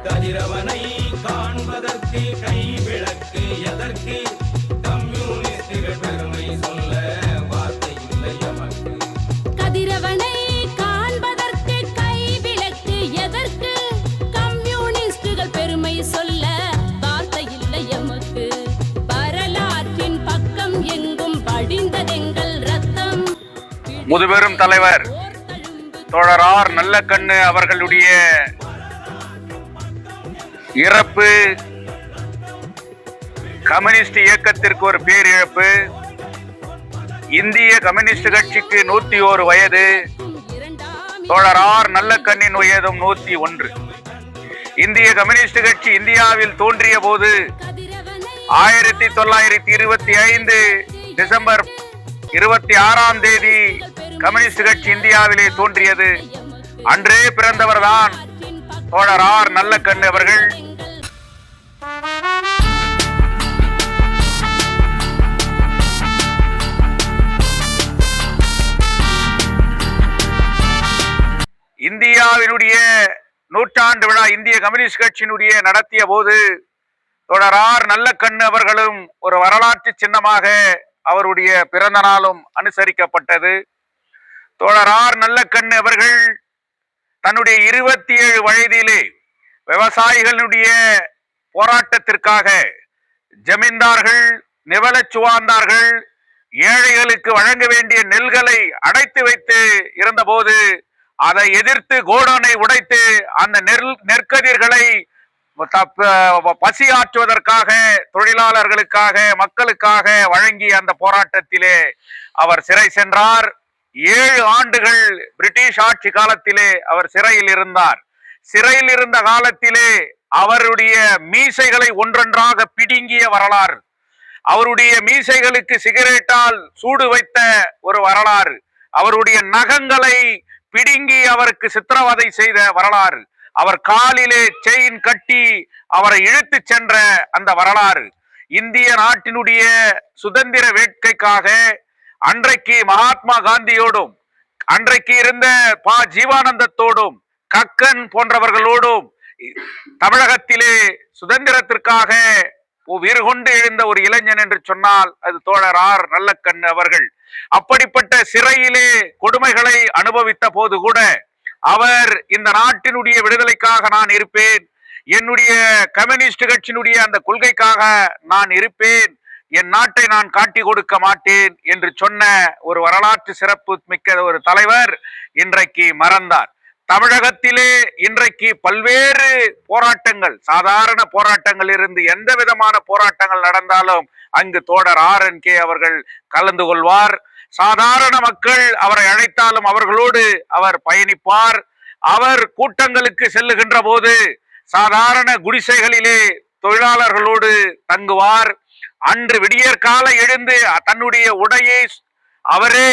கதிரவனை காண்பதற்கு கை விளக்கு எதற்கு? கம்யூனிஸ்டுகள் பெருமை சொல்ல வார்த்தை இல்லை எமக்கு. கதிரவனை காண்பதற்கு கை விளக்கு எதற்கு? கம்யூனிஸ்டுகள் பெருமை சொல்ல வார்த்தை இல்லை எமக்கு. வரலாற்றின் பக்கம் எங்கும் படிந்ததெங்கள் ரத்தம். முதுபெரும் தலைவர் தோழர் ஆர் நல்லக்கண்ணு அவர்களுடைய இறப்பு கம்யூனிஸ்ட் இயக்கத்திற்கு ஒரு பேரிழப்பு. இந்திய கம்யூனிஸ்ட் கட்சிக்கு 101 வயது. தோழர் ஆர் நல்லக்கண்ணின் வயதும் 101. இந்திய கம்யூனிஸ்ட் கட்சி இந்தியாவில் தோன்றிய போது 1925 டிசம்பர் 26ஆம் தேதி கம்யூனிஸ்ட் கட்சி இந்தியாவிலே தோன்றியது. அன்றே பிறந்தவர்தான் தோழர் ஆர் நல்லக்கண்ணு அவர்கள். இந்தியாவினுடைய 100ஆண்டு விழா இந்திய கம்யூனிஸ்ட் கட்சியினுடைய நடத்திய போது தோழர் ஆர் நல்லக்கண்ணு அவர்களும் ஒரு வரலாற்று சின்னமாக அவருடைய பிறந்த நாளும் அனுசரிக்கப்பட்டது. தோழர் ஆர் நல்லக்கண்ணு அவர்கள் தன்னுடைய 27 வயதிலே விவசாயிகளுடைய போராட்டத்திற்காக ஜமீன்தார்கள் நிவலச்சுவார்ந்தார்கள் ஏழைகளுக்கு வழங்க வேண்டிய நெல்களை அடைத்து வைத்து இருந்தபோது அதை எதிர்த்து கோடனை உடைத்து அந்த நெற்கதிர்களை பசி ஆற்றுவதற்காக தொழிலாளர்களுக்காக மக்களுக்காக வழங்கி அந்த போராட்டத்திலே அவர் சிறை சென்றார். 7 ஆண்டுகள் பிரிட்டிஷ் ஆட்சி காலத்திலே அவர் சிறையில் இருந்தார். சிறையில் இருந்த காலத்திலே அவருடைய மீசைகளை ஒன்றொன்றாக பிடுங்கிய வரலாறு, அவருடைய மீசைகளுக்கு சிகரெட்டால் சூடு வைத்த ஒரு வரலாறு, அவருடைய நகங்களை பிடுங்கி அவருக்கு சித்திரவதை செய்த வரலாறு, அவர் காலிலே செயின் கட்டி அவரை இழுத்து சென்ற அந்த வரலாறு, இந்திய நாட்டினுடைய சுதந்திர வேட்கைக்காக அன்றைக்கு மகாத்மா காந்தியோடும் அன்றைக்கு இருந்த பா ஜீவானந்தத்தோடும் கக்கன் போன்றவர்களோடும் தமிழகத்திலே சுதந்திரத்திற்காக உயிர் கொண்டு எழுந்த ஒரு இளைஞன் என்று சொன்னால் அது தோழர் ஆர் நல்லக்கண்ணு அவர்கள். அப்படிப்பட்ட சிறையிலே கொடுமைகளை அனுபவித்த போது கூட அவர் இந்த நாட்டினுடைய விடுதலைக்காக நான் இருப்பேன், என்னுடைய கம்யூனிஸ்ட் கட்சியினுடைய அந்த கொள்கைக்காக நான் இருப்பேன், என் நாட்டை நான் காட்டி கொடுக்க மாட்டேன் என்று சொன்ன ஒரு வரலாற்று சிறப்பு மிக்க ஒரு தலைவர் இன்றைக்கு மறந்தார். தமிழகத்திலே இன்றைக்கு பல்வேறு போராட்டங்கள், சாதாரண போராட்டங்கள் இருந்து எந்த விதமான போராட்டங்கள் நடந்தாலும் அங்கு தோழர் RNK அவர்கள் கலந்து கொள்வார். சாதாரண மக்கள் அவரை அழைத்தாலும் அவர்களோடு அவர் பயணிப்பார். அவர் கூட்டங்களுக்கு செல்லுகின்ற போது சாதாரண குடிசைகளிலே தொழிலாளர்களோடு தங்குவார். அன்று விடியற்கால எழுந்து தன்னுடைய உடையை அவரே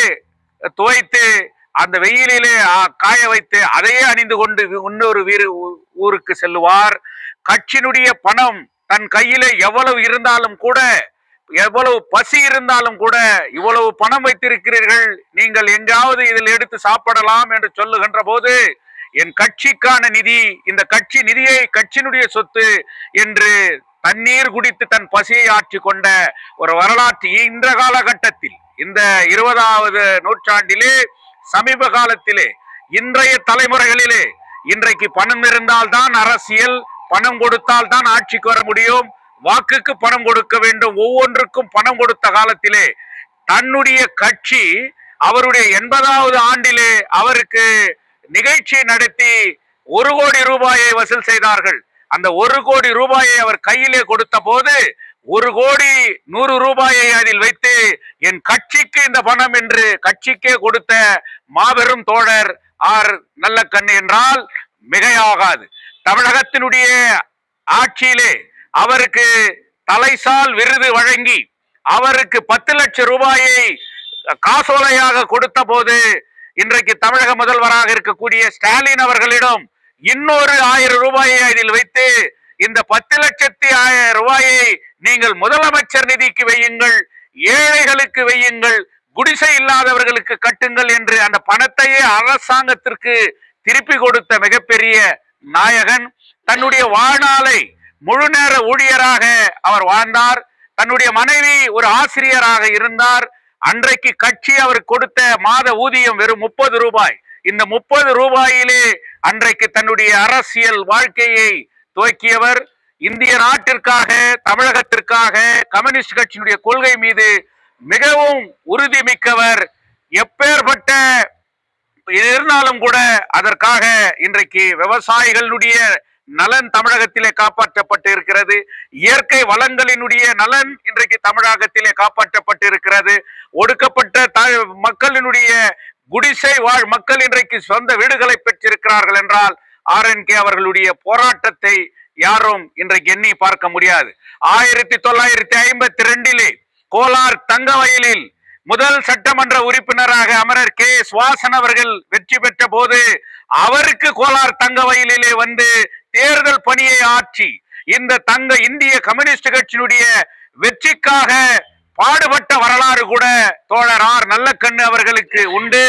துவைத்து அந்த வெயிலிலே காய வைத்து அதையே அணிந்து கொண்டு இன்னொரு ஊருக்கு செல்லுவார். கட்சியினுடைய பணம் தன் கையிலே எவ்வளவு இருந்தாலும் கூட, எவ்வளவு பசி இருந்தாலும் கூட, இவ்வளவு பணம் வைத்திருக்கிறீர்கள், நீங்கள் எங்காவது இதில் எடுத்து சாப்பிடலாம் என்று சொல்லுகின்ற போது என் கட்சிக்கான நிதி, இந்த கட்சி நிதியை கட்சியினுடைய சொத்து என்று தண்ணீர் குடித்து தன் பசியை ஆற்றி கொண்ட ஒரு வரலாற்று இந்த காலகட்டத்தில், இந்த 20வது நூற்றாண்டிலே சமீப காலத்திலே இன்றைய தலைமுறைகளிலே இன்றைக்கு பணம் இருந்தால்தான் அரசியல், பணம் கொடுத்தால் தான் ஆட்சிக்கு வர முடியும், வாக்குக்கு பணம் கொடுக்க வேண்டும், ஒவ்வொன்றுக்கும் பணம் கொடுத்த காலத்திலே தன்னுடைய கட்சி அவருடைய 80வது ஆண்டிலே அவருக்கு நிகழ்ச்சி நடத்தி 1 கோடி ரூபாயை வசூல் செய்தார்கள். அந்த 1 கோடி ரூபாயை அவர் கையிலே கொடுத்த போது 1 கோடி 100 ரூபாயை அதில் வைத்து என் கட்சிக்கு இந்த பணம் என்று கட்சிக்கே கொடுத்த மாபெரும் தோழர் ஆர் நல்லக்கண்ணு என்றால் மிகையாகாது. தமிழகத்தினுடைய ஆட்சியிலே அவருக்கு தலைசால் விருது வழங்கி அவருக்கு 10 லட்சம் ரூபாயை காசோலையாக கொடுத்த போது இன்றைக்கு தமிழக முதல்வராக இருக்கக்கூடிய ஸ்டாலின் அவர்களிடம் இன்னொரு 1000 ரூபாயை அதில் வைத்து இந்த 10,00,000 ரூபாயை நீங்கள் முதலமைச்சர் நிதிக்கு வையுங்கள், ஏழைகளுக்கு வையுங்கள், குடிசை இல்லாதவர்களுக்கு கட்டுங்கள் என்று அந்த பணத்தையே அரசாங்கத்திற்கு திருப்பி கொடுத்த மிகப்பெரிய நாயகன் தன்னுடைய வாழ்நாளை முழு நேர ஊழியராக அவர் வாழ்ந்தார். தன்னுடைய மனைவி ஒரு ஆசிரியராக இருந்தார். அன்றைக்கு கட்சி அவர் கொடுத்த மாத ஊதியம் வெறும் 30 ரூபாய். இந்த 30 ரூபாயிலே அன்றைக்கு தன்னுடைய அரசியல் வாழ்க்கையை துவக்கியவர். இந்திய நாட்டிற்காக, தமிழகத்திற்காக கம்யூனிஸ்ட் கட்சியினுடைய கொள்கை மீது மிகவும் உறுதி மிக்கவர். எப்பேற்பட்ட இருந்தாலும் கூட அதற்காக இன்றைக்கு விவசாயிகளுடைய நலன் தமிழகத்திலே காப்பாற்றப்பட்டு இருக்கிறது. இயற்கை வளங்களினுடைய நலன் இன்றைக்கு தமிழகத்திலே காப்பாற்றப்பட்டு இருக்கிறது. ஒடுக்கப்பட்ட மக்களினுடைய குடிசை வாழ் மக்கள் இன்றைக்கு சொந்த வீடுகளை பெற்றிருக்கிறார்கள் என்றால் RNK அவர்களுடைய போராட்டத்தை யாரும் இன்றைக்கு எண்ணி பார்க்க முடியாது. 1952 கோலார் தங்கவயலில் முதல் சட்டமன்ற உறுப்பினராக அமரர் KS வாசன் அவர்கள் வெற்றி பெற்ற போது அவருக்கு கோலார் தங்கவயலிலே வந்து தேர்தல் பணியை ஆற்றி இந்த இந்திய கம்யூனிஸ்ட் கட்சியினுடைய வெற்றிக்காக பாடுபட்ட வரலாறு கூட தோழர் நல்லக்கண்ணு அவர்களுக்கு உண்டு.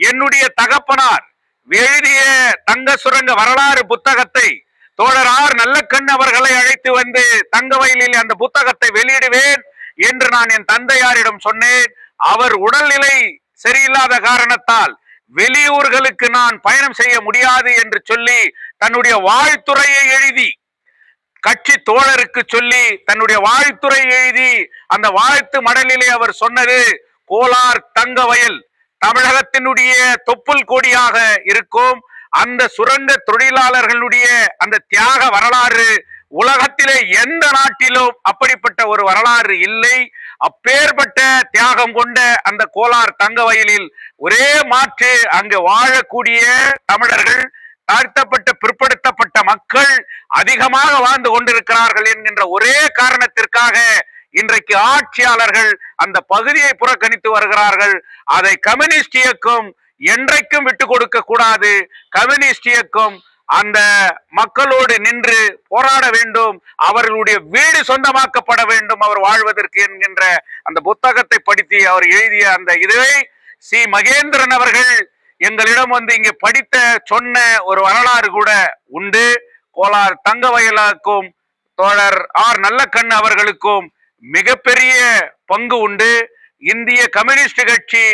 என்னுடைய தகப்பனார் எழுதிய தங்க சுரங்க வரலாறு புத்தகத்தை தோழர் நல்லக்கண்ணு அவர்களை அழைத்து வந்து தங்கவயலில் அந்த புத்தகத்தை வெளியிடுவேன் என்று நான் என் தந்தையாரிடம் சொன்னேன். அவர் உடல்நிலை சரியில்லாத காரணத்தால் வெளியூர்களுக்கு நான் பயணம் செய்ய முடியாது என்று சொல்லி தன்னுடைய வாழ்த்துறையை எழுதி கட்சி தோழருக்கு சொல்லி தன்னுடைய வாழ்த்துறை எழுதி அந்த வாழ்த்து மடலிலே அவர் சொன்னது, கோலார் தங்கவயல் தமிழகத்தினுடைய தொப்புள் கொடியாக இருக்கும். அந்த சுரங்க தொழிலாளர்களுடைய அந்த தியாக வரலாறு உலகத்திலே எந்த நாட்டிலும் அப்படிப்பட்ட ஒரு வரலாறு இல்லை. அப்பேற்பட்ட தியாகம் கொண்ட அந்த கோலார் தங்கவயலில் ஒரே மாற்று அங்கு வாழக்கூடிய தமிழர்கள், தாழ்த்தப்பட்ட பிற்படுத்தப்பட்ட மக்கள் அதிகமாக வாழ்ந்து கொண்டிருக்கிறார்கள் என்கின்ற ஒரே காரணத்திற்காக இன்றைக்கு ஆட்சியாளர்கள் அந்த பகுதியை புறக்கணித்து வருகிறார்கள். அதை கம்யூனிஸ்ட் இயக்கம் என்றைக்கும் விட்டு கொடுக்க கூடாது. கம்யூனிஸ்ட் இயக்கம் அந்த மக்களோடு நின்று போராட வேண்டும். அவர்களுடைய வீடு சொந்தமாக்கப்பட வேண்டும் அவர் வாழ்வதற்கு என்கின்ற அந்த புத்தகத்தை படித்து அவர் எழுதிய அந்த இதை சி மகேந்திரன் அவர்கள் எங்களிடம் வந்து இங்கே படித்த சொன்ன ஒரு வரலாறு கூட உண்டு. கோலார் தங்கவயலுக்கும் தோழர் நல்லக்கண்ணு அவர்களுக்கும் மிகப்பெரிய பங்கு உண்டு. இந்திய கம்யூனிஸ்ட் கட்சி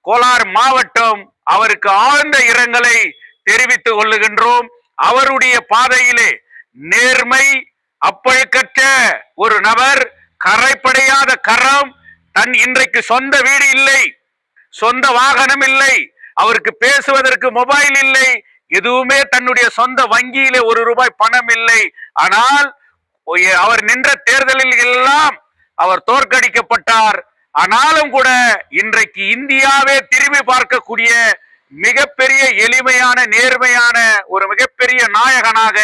கோலார் மாவட்டம் அவருக்கு ஆழ்ந்த இரங்கலை தெரிவித்துக் கொள்ளுகின்றோம். அவருடைய பாதையிலே நேர்மை, அப்பழுக்கற்ற ஒரு நபர், கரைப்படையாத கரம், இன்றைக்கு சொந்த வீடு இல்லை, சொந்த வாகனம் இல்லை, அவருக்கு பேசுவதற்கு மொபைல் இல்லை, எதுவுமே தன்னுடைய சொந்த வங்கியிலே 1 ரூபாய் பணம் இல்லை. ஆனால் அவர் நின்ற தேர்தலில் எல்லாம் அவர் தோற்கடிக்கப்பட்டார். ஆனாலும் கூட இன்றைக்கு இந்தியாவே திரும்பி பார்க்கக்கூடிய மிகப்பெரிய எளிமையான நேர்மையான ஒரு மிகப்பெரிய நாயகனாக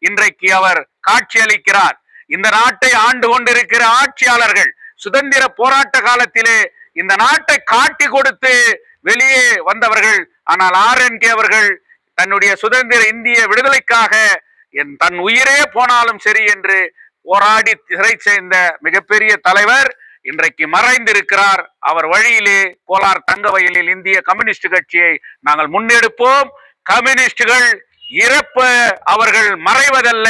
இன்றைக்கு அவர் காட்சியளிக்கிறார். இந்த நாட்டை ஆண்டு கொண்டிருக்கிற ஆட்சியாளர்கள் சுதந்திர போராட்ட காலத்திலே இந்த நாட்டை காட்டி கொடுத்து வெளியே வந்தவர்கள். ஆனால் RNK அவர்கள் தன்னுடைய சுதந்திர இந்திய விடுதலைக்காக தன் உயிரே போனாலும் சரி என்று போராடி சிறை சேர்ந்த மிகப்பெரிய தலைவர் இன்றைக்கு மறைந்திருக்கிறார். அவர் வழியிலே கோலார் தங்கவயலில் இந்திய கம்யூனிஸ்ட் கட்சியை நாங்கள் முன்னெடுப்போம். கம்யூனிஸ்டுகள் இறப்பு அவர்கள் மறைவதல்ல,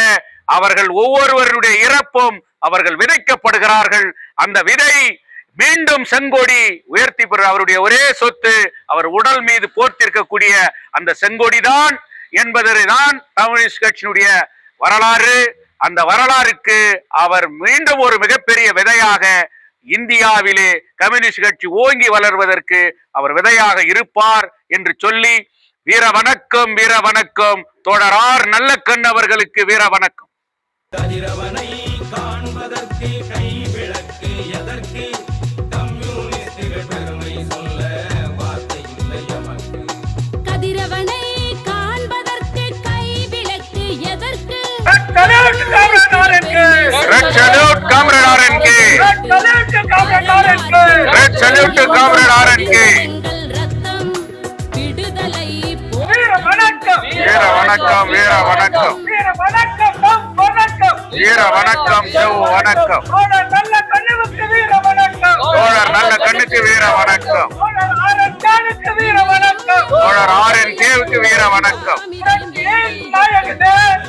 அவர்கள் ஒவ்வொருவருடைய இறப்பும் அவர்கள் விதைக்கப்படுகிறார்கள். அந்த விதை மீண்டும் செங்கொடி உயர்த்தி பெற அவருடைய ஒரே சொத்து அவர் உடல் மீது போர்த்திருக்கக்கூடிய அந்த செங்கொடிதான் என்பதுதான் கம்யூனிஸ்ட் கட்சியினுடைய வரலாறு. அந்த வரலாறுக்கு அவர் மீண்டும் ஒரு மிகப்பெரிய விதையாக இந்தியாவிலே கம்யூனிஸ்ட் கட்சி ஓங்கி வளர்வதற்கு அவர் விதையாக இருப்பார் என்று சொல்லி வீர வணக்கம், வீர வணக்கம். தோழர் நல்லக்கண்ணு அவர்களுக்கு வீர வணக்கம். கதிரவனை காண்பதற்கு கை விளக்கு எதற்கு? கம்யூனிஸ்டுகள் பெருமை சொல்ல வார்த்தை இல்லை எமக்கு. கதிரவனை காண்பதற்கு கை விளக்கு எதற்கு? Red salute, comrade RNK. Red salute to comrade RNK. வீர வணக்கம், வீர வணக்கம், வீர வணக்கம், வீர வணக்கம், வணக்கம். தோழர் நல்ல கண்ணுக்கு வீர வணக்கம், தோழர் RNK வீர வணக்கம்.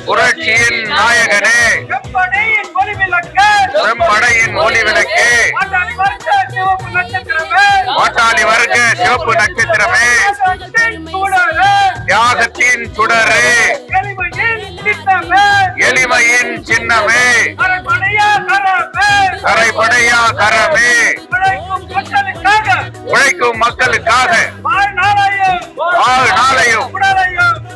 புரட்சியின் நாயகனே, செம்படையின் ஒளிவிளக்கு, செம்படையின் ஒளி விளக்கே, பாட்டாளி வர்க்க சிவப்பு நட்சத்திரமே, பாட்டாளி வர்க்க சிவப்பு நட்சத்திரமே, தேசத்தின் சுடரே, தியாகத்தின் சுடரே, எளிமையின் சின்னமே, எளிமையின் சின்னமே, அரண்மனையா கரமே, கரைபடையா கரமே, உழைக்கும் மக்களுக்காக உழைக்கும் மக்களுக்காக வாழ்நாளையும் வாழ்நாளையும்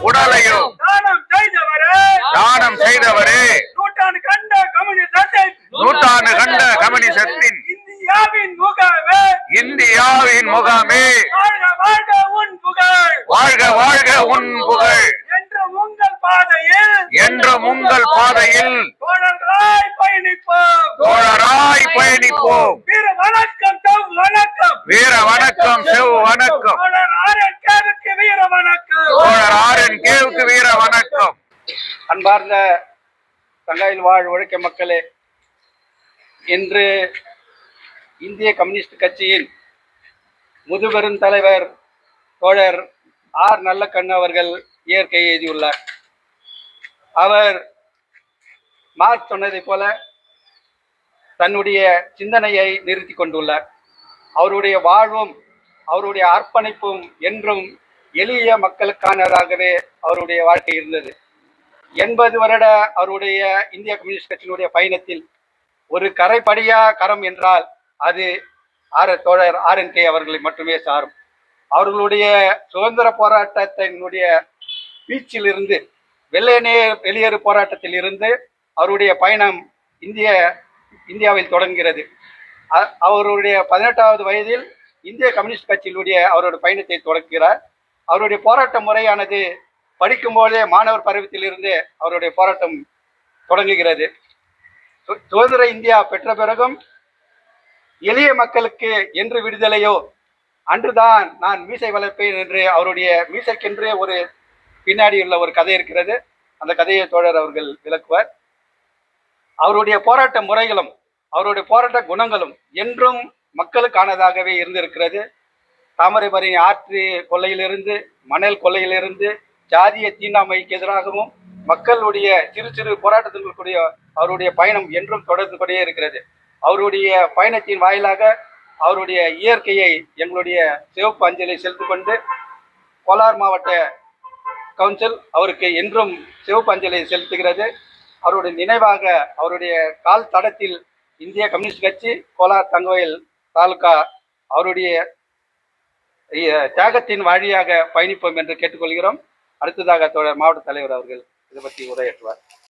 உடலையும் தானம் செய்தவரே, தானம் செய்தவரே, நூற்றாண்டு கண்ட கம்யூனிஸ்டத்தின் நூற்றாண்டு கண்ட கம்யூனிசத்தின் இந்தியாவின் முகமே, இந்தியாவின் முகமே, வாழ்க வாழ்க உன் புகழ், வாழ்க வாழ்க உன் புகழ், என்றும் உங்கள் பாதையில் என்றும் உங்கள் பாதையில் தோழராய் பயணிப்போம். தோழராய் பயணிப்போம். வீர வணக்கம், தம் வணக்கம். வீர வணக்கம், செவ் வணக்கம். தோழர் ஆர்என்கேவுக்கு வீர வணக்கம். தோழர் ஆர்என்கேவுக்கு வீர வணக்கம். அன்பார்ந்த தங்காயில் வாழ் உழைக்க மக்களே, இன்று இந்திய கம்யூனிஸ்ட் கட்சியின் முதுபெரும் தலைவர் தோழர் ஆர் நல்லக்கண்ணு அவர்கள் இயற்கை எழுதியுள்ளார். அவர் மார்க் சொன்னதை போல தன்னுடைய சிந்தனையை நிறுத்தி கொண்டுள்ளார். அவருடைய வாழ்வும் அவருடைய அர்ப்பணிப்பும் என்றும் எளிய மக்களுக்கானதாகவே அவருடைய வாழ்க்கை இருந்தது. 80 வருட அவருடைய இந்திய கம்யூனிஸ்ட் கட்சியினுடைய பயணத்தில் ஒரு கரைபடியா கரம் என்றால் அது தோழர் ஆர்என்கே அவர்களை மட்டுமே சாரும். அவர்களுடைய சுதந்திர போராட்டத்தினுடைய வீச்சிலிருந்து வெள்ளையனே வெளியேறு போராட்டத்தில் இருந்து அவருடைய பயணம் இந்தியாவில் தொடங்குகிறது. அவருடைய 18வது வயதில் இந்திய கம்யூனிஸ்ட் கட்சியினுடைய அவருடைய பயணத்தை தொடங்குகிறார். அவருடைய போராட்ட முறையானது படிக்கும்போதே மாணவர் பருவத்திலிருந்து அவருடைய போராட்டம் தொடங்குகிறது. சுதந்திர இந்தியா பெற்ற பிறகும் எளிய மக்களுக்கு என்று விடுதலையோ அன்றுதான் நான் மீசை வளர்ப்பேன் என்று அவருடைய மீசைக்கென்றே ஒரு பின்னாடி உள்ள ஒரு கதை இருக்கிறது. அந்த கதையை தோழர் அவர்கள் விளக்குவார். அவருடைய போராட்ட முறைகளும் அவருடைய போராட்ட குணங்களும் என்றும் மக்களுக்கானதாகவே இருந்திருக்கிறது. தாமிரபரணி ஆற்று கொள்ளையிலிருந்து, மணல் கொள்ளையிலிருந்து, ஜாதிய தீண்டாமைக்கு எதிராகவும் மக்களுடைய சிறு சிறு போராட்டத்திற்குரிய அவருடைய பயணம் என்றும் தொடர்ந்து கொண்டே இருக்கிறது. அவருடைய பயணத்தின் வாயிலாக அவருடைய இயற்கையை எங்களுடைய சிவப்பு அஞ்சலி செலுத்திக் கொண்டு கோலார் மாவட்ட கவுன்சில் அவருக்கு என்றும் சிவப்பு அஞ்சலி செலுத்துகிறது. அவருடைய நினைவாக அவருடைய கால் தடத்தில் இந்திய கம்யூனிஸ்ட் கட்சி கோலார் தங்கவயல் தாலுகா அவருடைய தியாகத்தின் வழியாக பயணிப்போம் என்று கேட்டுக்கொள்கிறோம். அடுத்ததாக தோழர் மாவட்ட தலைவர் அவர்கள் இதை பற்றி உரையாற்றுவார்.